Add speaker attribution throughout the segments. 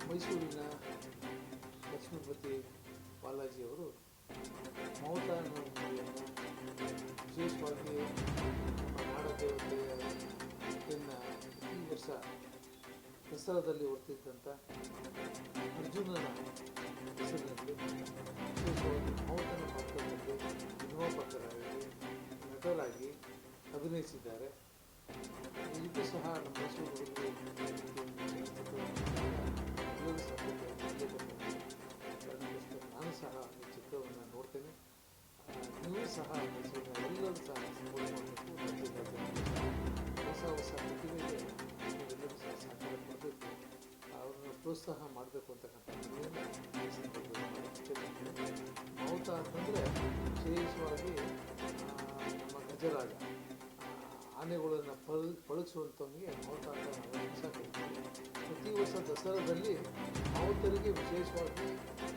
Speaker 1: ಮೈಸೂರಿನ ಲಕ್ಷ್ಮೀಪತಿ ಬಾಲಾಜಿಯವರು ಮಮತಾ ಮೂವಿಯನ್ನು ವಿಶೇಷವಾಗಿ ನಮ್ಮ ನಾಡದೇವತೆಯನ್ನು ಈ ವರ್ಷ ದಸರಾದಲ್ಲಿ ಹೊರತಿದ್ದಂಥ ಅರ್ಜುನನ ಹೆಸರಿನಲ್ಲಿ ವಿಶೇಷವಾಗಿ ಮಮತನ ಪಾತ್ರದಲ್ಲಿ ನಿರ್ಮಾಪಕರಾಗಿ ನಟರಾಗಿ ಅಭಿನಯಿಸಿದ್ದಾರೆ. ಇದು ಸಹ ನಮ್ಮ ಮೈಸೂರು ನಾನು ಸಹ ಈ ಚಿತ್ರವನ್ನು ನೋಡ್ತೇನೆ. ನೀವು ಸಹ ಮೈಸೂರಿನ ಎಲ್ಲರೂ ಸಹ ಸಪೋರ್ಟ್ ಮಾಡಬೇಕು. ಹೊಸ ಹೊಸ ಪ್ರತಿಭೆಗೆ ನೀವೆಲ್ಲರೂ ಸಹ ಸಹಕಾರ ಕೊಡಬೇಕು, ಅವ್ರನ್ನ ಪ್ರೋತ್ಸಾಹ ಮಾಡಬೇಕು ಅಂತಕ್ಕಂಥ ಮಮತಾ ಅಂತಂದರೆ ವಿಶೇಷವಾಗಿ ನಮ್ಮ ಗಜರಾಜ ಆನೆಗಳನ್ನು ಪಳಗಿಸುವಂಥವನಿಗೆ ಮಮತಾ ಅಂತ ನಾವು ಕೆಲಸ ಕೊಡ್ತೀವಿ. ಪ್ರತಿ ವರ್ಷ ದಸರಾದಲ್ಲಿ ಮಾವುತರಿಗೆ ವಿಶೇಷವಾಗಿ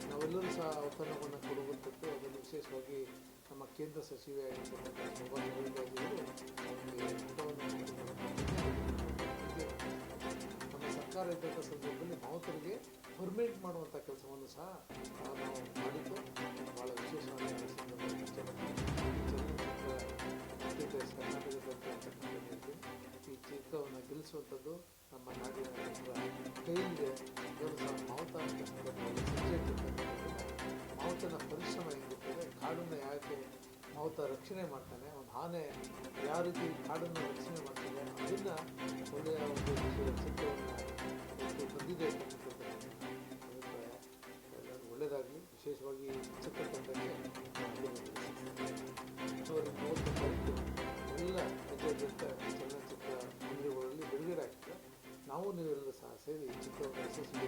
Speaker 1: ನಾವೆಲ್ಲರೂ ಸಹ ಔತಣವನ್ನು ಕೊಡುವಂಥದ್ದು. ಅದನ್ನು ವಿಶೇಷವಾಗಿ ನಮ್ಮ ಕೇಂದ್ರ ಸಚಿವೆ ಆಗಿರ್ತಕ್ಕಂಥ ಶೋಭಾ ಕರಂದ್ಲಾಜೆಯವರು ನಮ್ಮ ಸರ್ಕಾರ ಇದ್ದಂಥ ಸಂದರ್ಭದಲ್ಲಿ ಮಾವುತರಿಗೆ ಪರ್ಮಿಟ್ ಮಾಡುವಂಥ ಕೆಲಸವನ್ನು ಸಹ ನಾವು ಮಾಡಿದ್ದು ಭಾಳ ವಿಶೇಷವಾಗಿ ಈ ಚಿತ್ರವನ್ನು ಗೆಲ್ಲಿಸುವಂಥದ್ದು ನಮ್ಮ ನಾಡಿನ ಕೈಲಿದೆ. ಇದನ್ನು ಸಹ ಮಾವುತ ಸಬ್ಜೆಕ್ಟ್ ಮಾವುತನ ಪರಿಶ್ರಮ ಹೇಗಿರ್ತದೆ, ಕಾಡನ್ನು ಯಾಕೆ ಮಾವುತ ರಕ್ಷಣೆ ಮಾಡ್ತಾನೆ, ಒಂದು ಆನೆ ಯಾವ ರೀತಿ ಕಾಡನ್ನು ರಕ್ಷಣೆ ಮಾಡ್ತದೆ, ಅದನ್ನು ಒಳ್ಳೆಯ ಒಂದು ಚಿತ್ರವನ್ನು ಬಂದಿದೆ ಅಂತಕ್ಕಂಥದ್ದು ಅಭಿಪ್ರಾಯ. ಎಲ್ಲರೂ ಒಳ್ಳೆಯದಾಗಲಿ. ವಿಶೇಷವಾಗಿ ಚಿತ್ರತಂಡಕ್ಕೆ ಫೆಬ್ರವರಿ 30 ತಾರೀಕು ಎಲ್ಲ ರಾಜ್ಯಾದ್ಯಂತ ಚಲನಚಿತ್ರ ಮಂದಿರಗಳಲ್ಲಿ ಬಿಡುಗಡೆ ಆಗ್ತದೆ. ನಾವು ನೀವೆಲ್ಲರೂ ಸಹ ಸೇರಿ ಈ ಚಿತ್ರವನ್ನು ಯಶಸ್ವಿ